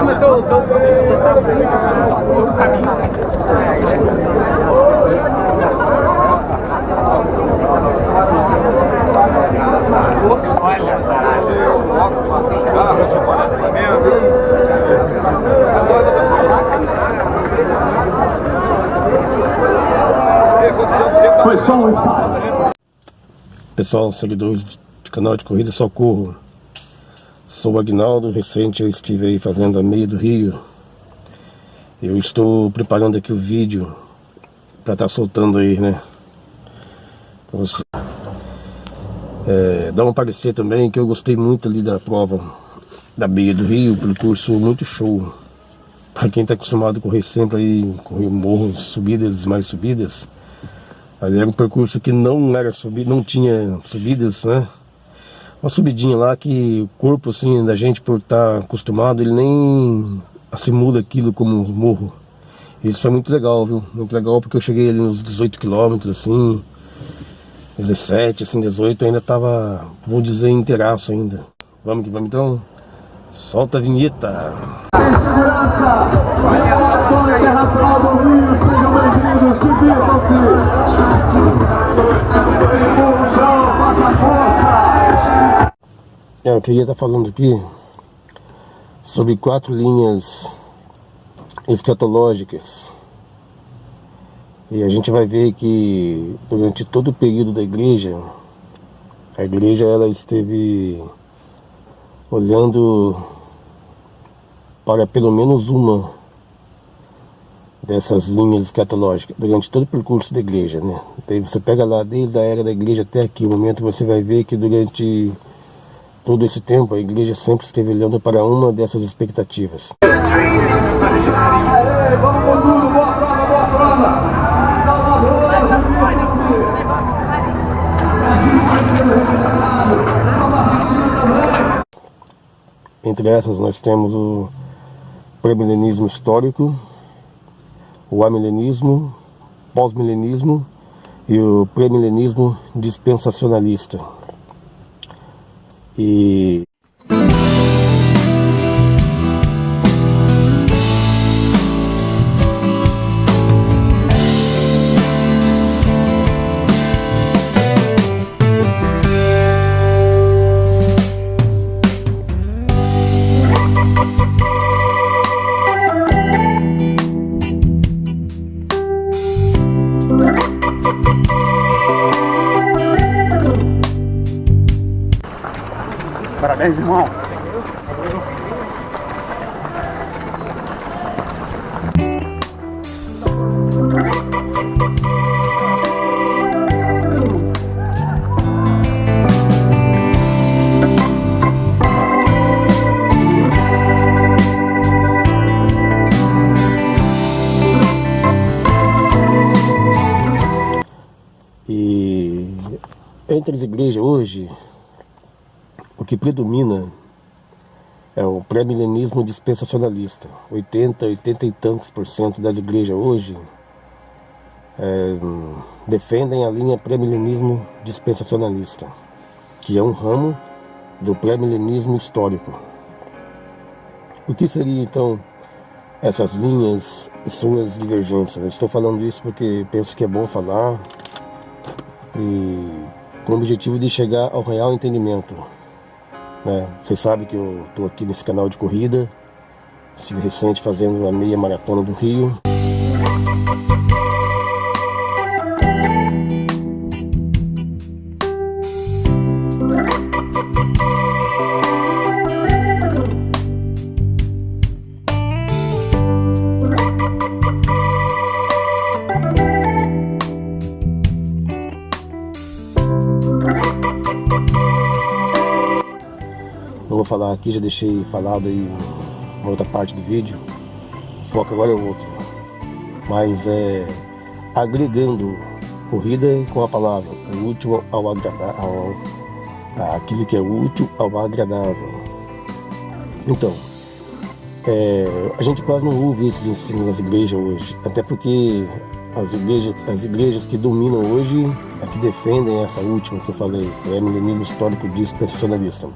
Mas se eu tentar outro caminho. Foi só um ensaio. Pessoal, seguidores do canal de corrida Socorro, sou o Agnaldo. Recente eu estive aí fazendo a meia do Rio. Eu estou preparando aqui o vídeo para estar soltando aí, né? Pra você dar um parecer também, que eu gostei muito ali da prova da meia do Rio, percurso muito show. Para quem está acostumado a correr sempre aí, correr morros, subidas, mais subidas. Ali era um percurso que não era subido, não tinha subidas, né? Uma subidinha lá que o corpo assim da gente, por estar acostumado, ele nem assimila aquilo como um morro. Isso foi muito legal, viu? Muito legal, porque eu cheguei ali nos 18 quilômetros, assim, 17, assim, 18, ainda tava, vou dizer, inteiraço ainda. Vamos que vamos então? Solta a vinheta! Em segurança, a Maratona Internacional do Rio, sejam bem-vindos, divirtam-se! Puxão, faça força! Eu queria estar falando aqui sobre 4 linhas escatológicas. E a gente vai ver que durante todo o período da igreja, a igreja ela esteve olhando para pelo menos uma dessas linhas escatológicas durante todo o percurso da igreja, né? Então você pega lá desde a era da igreja até aqui, o momento você vai ver que durante todo esse tempo a igreja sempre esteve olhando para uma dessas expectativas. Vamos com tudo, boa prova, boa prova! Salvador, entre essas nós temos o pré-milenismo histórico, o amilenismo, pós-milenismo e o pré-milenismo dispensacionalista. E Parabéns, irmão. E entre as igrejas hoje, o que predomina é o pré-milenismo dispensacionalista. 80 e tantos % das igrejas hoje defendem a linha pré-milenismo dispensacionalista, que é um ramo do pré-milenismo histórico. O que seria então essas linhas e suas divergências? Eu estou falando isso porque penso que é bom falar e com o objetivo de chegar ao real entendimento. Vocês sabem que eu estou aqui nesse canal de corrida. Estive recente fazendo a meia maratona do Rio. Não vou falar aqui, já deixei falado aí uma outra parte do vídeo. O foco agora é outro. Mas agregando corrida com a palavra, o útil ao agradável, aquilo que é útil ao agradável. Então, a gente quase não ouve esses ensinos nas igrejas hoje, até porque as igrejas que dominam hoje, é que defendem essa última que eu falei, é o milenismo histórico dispensacionalista.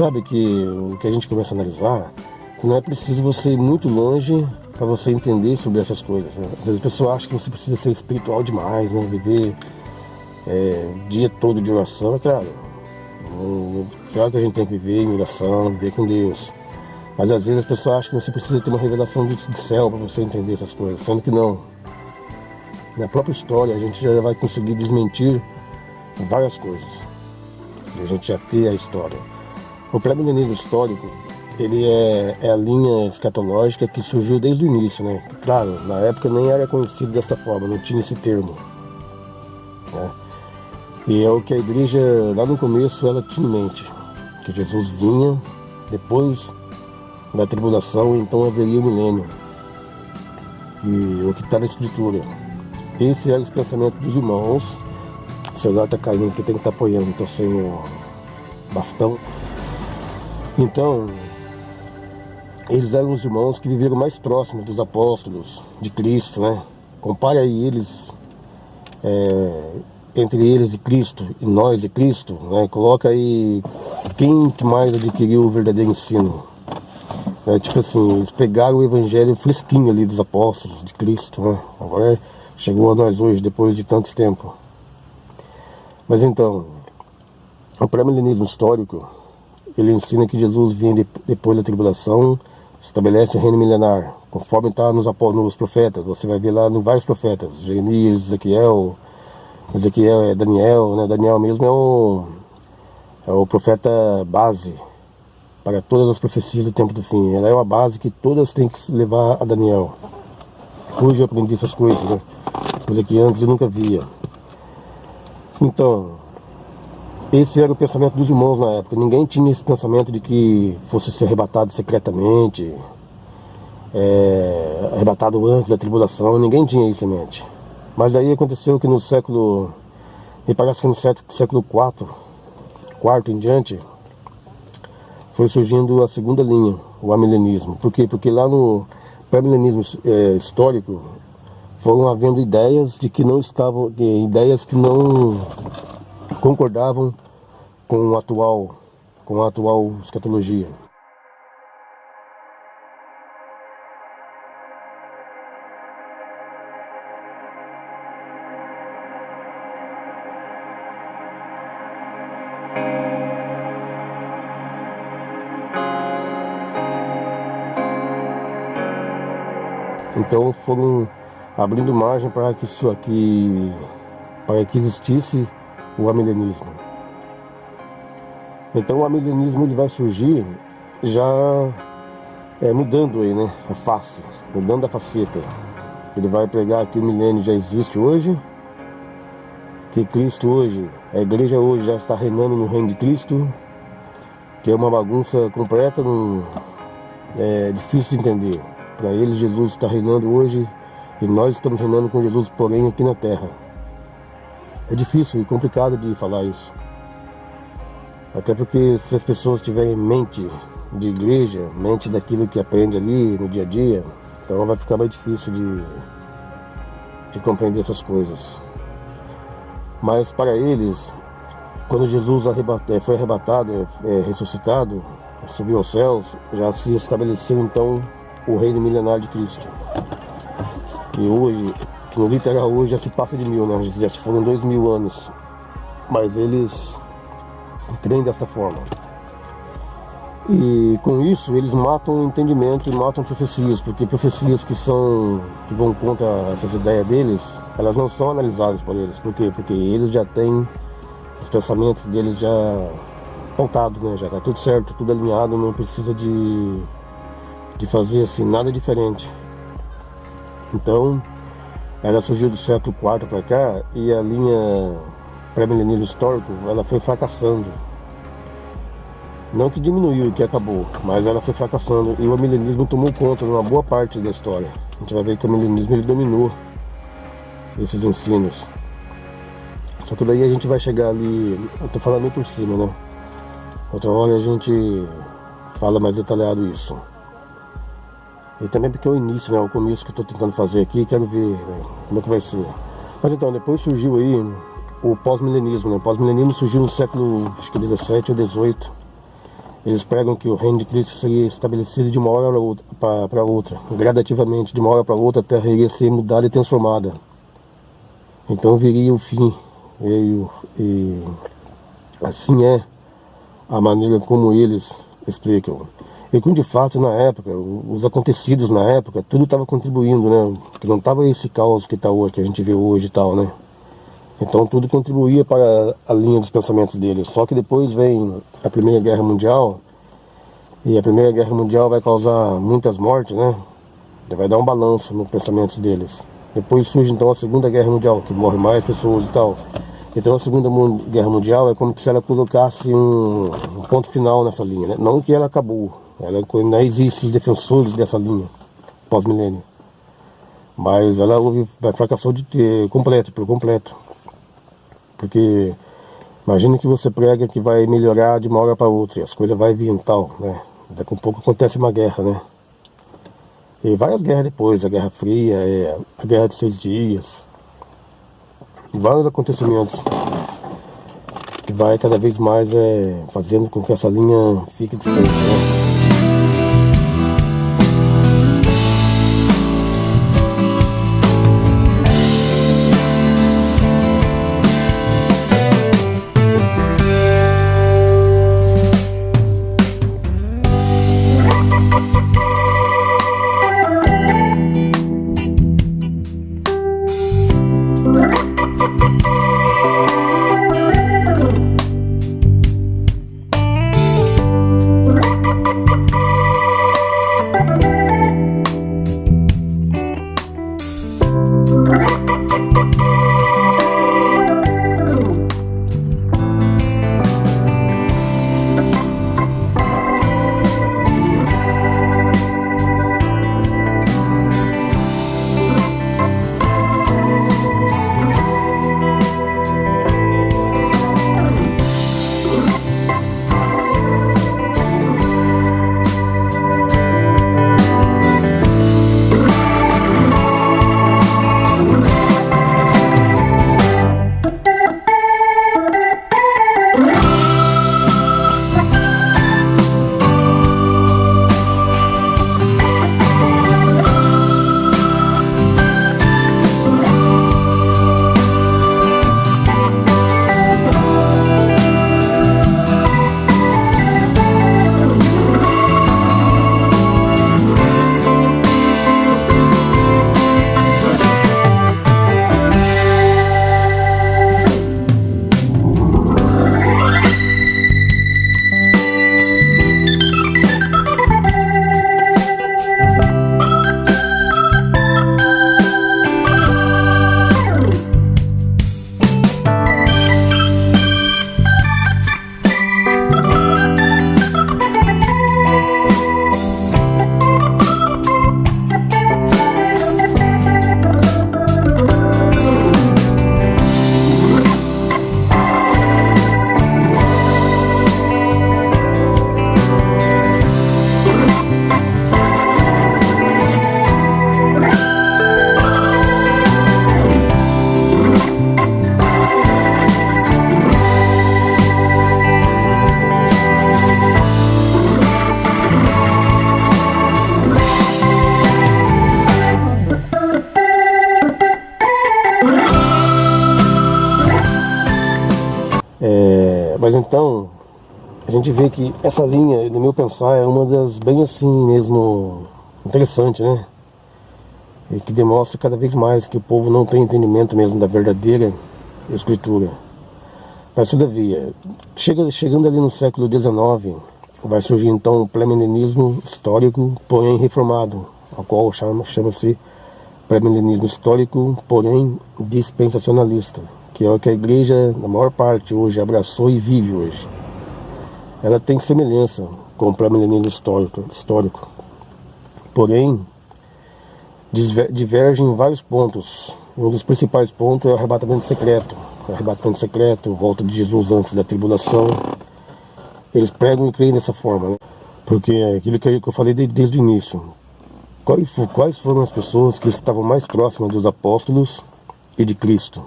sabe que o que a gente começa a analisar, que não é preciso você ir muito longe para você entender sobre essas coisas, né? Às vezes a pessoa acha que você precisa ser espiritual demais, né? Viver o dia todo de oração. É claro, claro que a gente tem que viver em oração, viver com Deus. Mas às vezes as pessoas acham que você precisa ter uma revelação do céu para você entender essas coisas, sendo que não. Na própria história a gente já vai conseguir desmentir várias coisas. A gente já tem a história. O pré-milenismo histórico, ele é a linha escatológica que surgiu desde o início, né? Claro, na época nem era conhecido dessa forma, não tinha esse termo, né? E é o que a igreja, lá no começo, ela tinha em mente, que Jesus vinha depois da tribulação, então haveria o milênio, e o que está na escritura. Esse era o pensamento dos irmãos. O celular está caindo aqui, tem que estar apoiando, estou sem o bastão. Então, eles eram os irmãos que viveram mais próximos dos apóstolos de Cristo, né? Compare aí eles, entre eles e Cristo, e nós e Cristo, né? Coloca aí quem que mais adquiriu o verdadeiro ensino. Tipo assim, eles pegaram o evangelho fresquinho ali dos apóstolos de Cristo, né? Agora chegou a nós hoje, depois de tanto tempo. Mas então, o pré-milenismo histórico, ele ensina que Jesus vinha depois da tribulação, estabelece o reino milenar, conforme está nos profetas. Você vai ver lá em vários profetas, Jeremias, Ezequiel é Daniel, né? Daniel mesmo é o profeta base para todas as profecias do tempo do fim. Ela é uma base que todas têm que se levar a Daniel. Hoje eu aprendi essas coisas, né? Coisa que antes eu nunca via. Então, esse era o pensamento dos irmãos na época. Ninguém tinha esse pensamento de que fosse ser arrebatado secretamente, arrebatado antes da tribulação. Ninguém tinha isso em mente. Mas aí aconteceu que no século, me parece que no século IV em diante, foi surgindo a segunda linha, o amilenismo. Por quê? Porque lá no pré-milenismo histórico foram havendo ideias ideias que não concordavam com a atual escatologia. Então foram abrindo margem para que existisse o amilenismo. Então o amilenismo ele vai surgir já mudando aí, né, a face, mudando a faceta. Ele vai pregar que o milênio já existe hoje, que Cristo hoje, a igreja hoje já está reinando no reino de Cristo, que é uma bagunça completa, é difícil de entender. Para eles Jesus está reinando hoje e nós estamos reinando com Jesus, porém aqui na terra. É difícil e complicado de falar isso. Até porque se as pessoas tiverem mente de igreja, mente daquilo que aprende ali no dia a dia, então vai ficar mais difícil de compreender essas coisas. Mas para eles, quando Jesus foi arrebatado, ressuscitado, subiu aos céus, já se estabeleceu então o reino milenar de Cristo. Que no literal hoje já se passa de 1000, né? Já se foram 2000 anos. Mas eles creem desta forma. E com isso eles matam o entendimento e matam profecias, porque profecias que vão contra essas ideias deles, elas não são analisadas por eles. Por quê? Porque eles já têm os pensamentos deles já pautados, né? Já está tudo certo, tudo alinhado, não precisa de fazer assim nada diferente. Então ela surgiu do século IV para cá e a linha pré-milenismo histórico ela foi fracassando. Não que diminuiu, que acabou, mas ela foi fracassando e o amilenismo tomou conta de uma boa parte da história. A gente vai ver que o amilenismo ele dominou esses ensinos. Só que daí a gente vai chegar ali, eu tô falando meio por cima, né? Outra hora a gente fala mais detalhado isso. E também porque é o início, né? O começo que eu tô tentando fazer aqui, quero ver, né, como é que vai ser. Mas então, depois surgiu aí o pós-milenismo, né? O pós-milenismo surgiu no século, acho que 17 ou 18. Eles pregam que o reino de Cristo seria estabelecido de uma hora para outra, gradativamente, de uma hora para outra a terra iria ser mudada e transformada. Então viria o fim, e assim é a maneira como eles explicam. E como de fato na época, os acontecidos na época, tudo estava contribuindo, né? Que não estava esse caos que está hoje, que a gente vê hoje e tal, né? Então tudo contribuía para a linha dos pensamentos deles. Só que depois vem a Primeira Guerra Mundial, e a Primeira Guerra Mundial vai causar muitas mortes, né? Vai dar um balanço nos pensamentos deles. Depois surge então a Segunda Guerra Mundial, que morre mais pessoas e tal. Então a Segunda Guerra Mundial é como se ela colocasse um ponto final nessa linha, né? Não que ela acabou, ela ainda existe os defensores dessa linha pós-milênio. Mas ela vai fracassou por completo. Porque imagina que você prega que vai melhorar de uma hora para outra, e as coisas vão vir e tal, né? Daqui a pouco acontece uma guerra, né? E várias guerras depois, a Guerra Fria, a Guerra de 6 Dias, vários acontecimentos que vai cada vez mais fazendo com que essa linha fique distante, né? Mas então, a gente vê que essa linha, no meu pensar, é uma das bem assim mesmo interessante, né? E que demonstra cada vez mais que o povo não tem entendimento mesmo da verdadeira escritura. Mas todavia, chegando ali no século XIX, vai surgir então o pré-milenismo histórico, porém reformado, ao qual chama-se pré-milenismo histórico, porém dispensacionalista, que é o que a igreja, na maior parte hoje, abraçou e vive hoje. Ela tem semelhança com o pré-milenismo histórico, porém diverge em vários pontos. Um dos principais pontos é o arrebatamento secreto. O arrebatamento secreto, volta de Jesus antes da tribulação. Eles pregam e creem dessa forma, né? Porque é aquilo que eu falei desde o início. Quais foram as pessoas que estavam mais próximas dos apóstolos e de Cristo,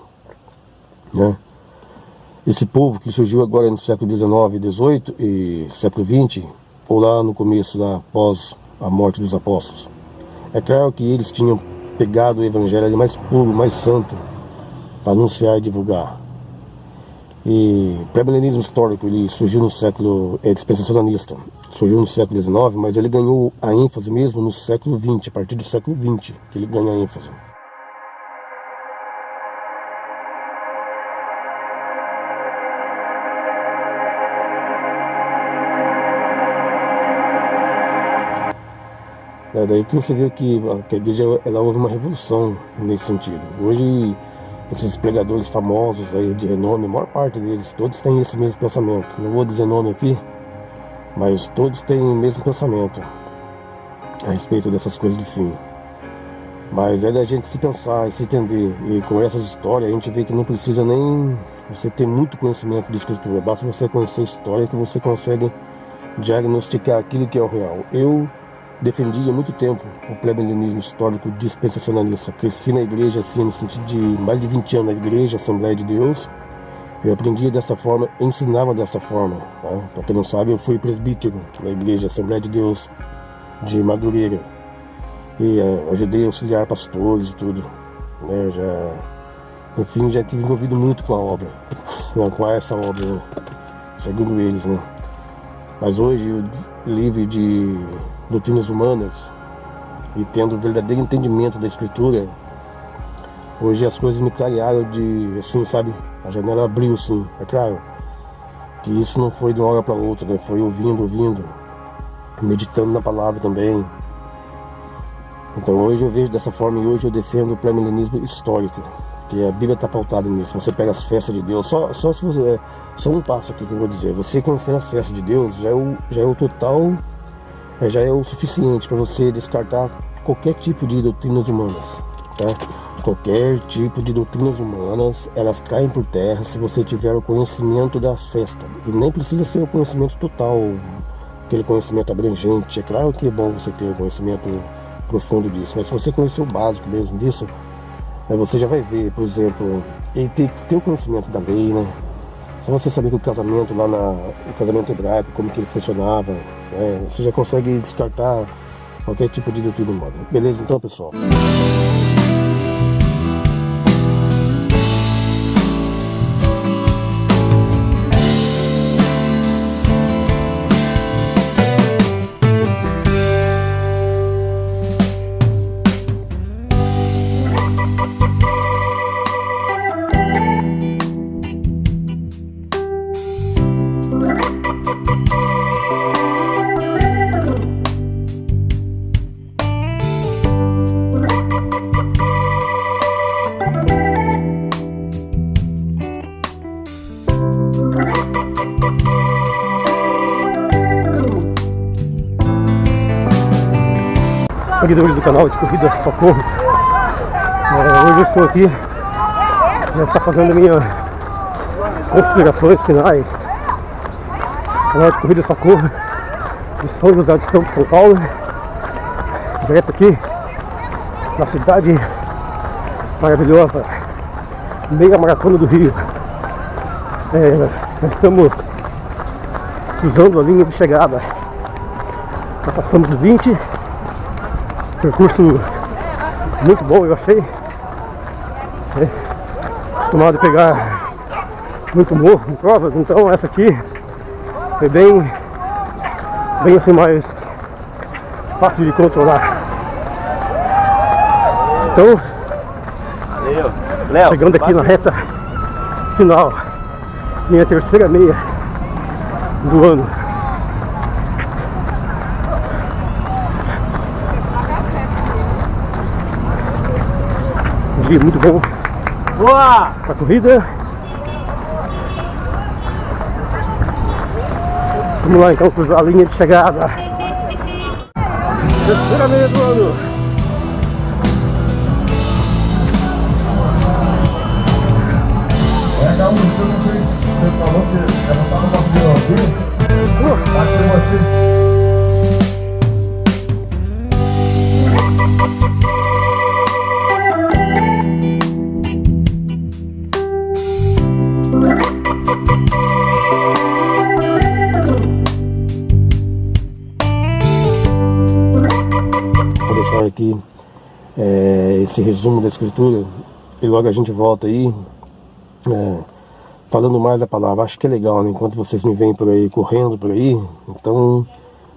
né? Esse povo que surgiu agora no século XIX, XVIII e século XX, ou lá no começo, lá, após a morte dos apóstolos. É claro que eles tinham pegado o evangelho mais puro, mais santo, para anunciar e divulgar. E o pré-milenismo histórico, ele surgiu no século dispensacionalista, surgiu no século XIX, mas ele ganhou a ênfase mesmo no século XX, a partir do século XX que ele ganha a ênfase. É daí que você vê que a igreja ela houve uma revolução nesse sentido. Hoje, esses pregadores famosos aí de renome, a maior parte deles, todos têm esse mesmo pensamento. Não vou dizer nome aqui, mas todos têm o mesmo pensamento a respeito dessas coisas do fim. Mas é da gente se pensar e se entender. E com essas histórias a gente vê que não precisa nem você ter muito conhecimento de escritura. Basta você conhecer a história que você consegue diagnosticar aquilo que é o real. Eu defendi há muito tempo o pré-milenismo histórico dispensacionalista. Cresci na igreja assim, no sentido de mais de 20 anos na igreja, Assembleia de Deus. Eu aprendi dessa forma, ensinava dessa forma. Tá? Para quem não sabe, eu fui presbítero na igreja, Assembleia de Deus de Madureira. E ajudei a auxiliar pastores e tudo. Né? Enfim, já tive envolvido muito com a obra, com essa obra, segundo eles. Né? Mas hoje, eu, livre de doutrinas humanas e tendo o verdadeiro entendimento da escritura, hoje as coisas me clarearam de, assim, sabe, a janela abriu, sim. É claro que isso não foi de uma hora para outra, né? Foi ouvindo, meditando na palavra também. Então hoje eu vejo dessa forma e hoje eu defendo o pré-milenismo histórico, que a Bíblia está pautada nisso. Você pega as festas de Deus, só se você, só um passo aqui que eu vou dizer, você conhecer as festas de Deus já é o total, já é o suficiente para você descartar qualquer tipo de doutrinas humanas, tá? Qualquer tipo de doutrinas humanas, elas caem por terra se você tiver o conhecimento das festas. E nem precisa ser o conhecimento total, aquele conhecimento abrangente. É claro que é bom você ter o conhecimento profundo disso, mas se você conhecer o básico mesmo disso, você já vai ver, por exemplo, e ter o conhecimento da lei, né? Se você saber que o casamento lá o casamento hebraico, como que ele funcionava, você já consegue descartar qualquer tipo de doutrina humana. Beleza então, pessoal? Seguidores do canal de Corrida Socorro, hoje eu estou aqui, já está fazendo minhas considerações finais. Canal de Corrida Socorro de São José dos Campos, São Paulo, direto aqui na cidade maravilhosa, meia maratona do Rio. Nós estamos usando a linha de chegada, já passamos de 20. Percurso muito bom, eu achei. Acostumado a pegar muito morro em provas, então essa aqui foi bem assim, mais fácil de controlar. Então, chegando aqui na reta final, minha terceira meia do ano. Dia muito bom. Boa! Pra corrida. Vamos lá então cruzar a linha de chegada. Terceira meia do ano. Cada um, eu não sei se você falou que ela estava batendo aqui. Bateu aqui. aqui esse resumo da escritura e logo a gente volta aí falando mais a palavra. Acho que é legal, né? Enquanto vocês me veem por aí, correndo por aí, então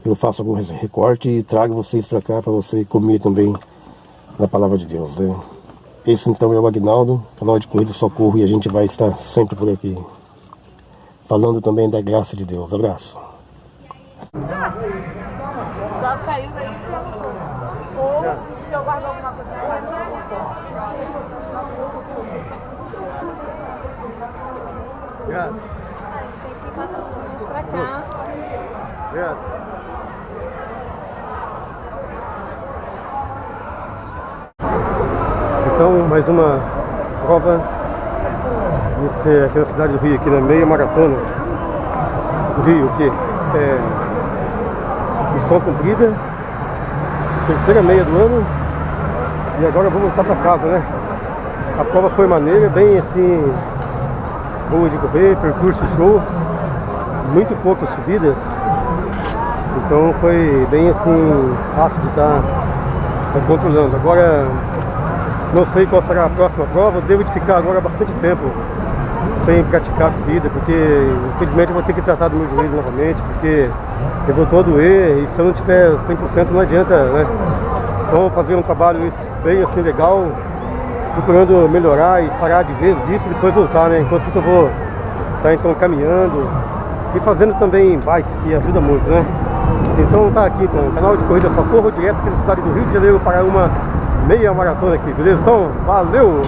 eu faço algum recorte e trago vocês para cá para você comer também na palavra de Deus, né? Esse então é o Aguinaldo, canal de Corrida Socorro, e a gente vai estar sempre por aqui falando também da graça de Deus. Abraço. Só saiu daí e perguntou. Ou se eu guardo alguma coisa pra mim. Obrigado. Tem que passar uns minutos pra cá. Obrigado. Então, mais uma prova aqui na cidade do Rio, aqui na meia maratona do Rio, que é missão cumprida, terceira meia do ano, e agora vou voltar para casa, né? A prova foi maneira, bem assim, boa de correr, percurso show, muito poucas subidas, então foi bem assim, fácil de estar controlando. Agora não sei qual será a próxima prova, devo de ficar agora bastante tempo sem praticar a corrida, porque infelizmente eu vou ter que tratar do meu joelho novamente, porque eu voltou a doer, e se eu não tiver 100% não adianta, né? Então fazer um trabalho bem assim legal, procurando melhorar e sarar de vez disso e depois voltar, né? Enquanto isso eu vou estar então caminhando e fazendo também bike, que ajuda muito, né? Então tá aqui com o canal de Corrida Socorro, direto aqui da cidade do Rio de Janeiro para uma meia maratona aqui, beleza? Então, valeu!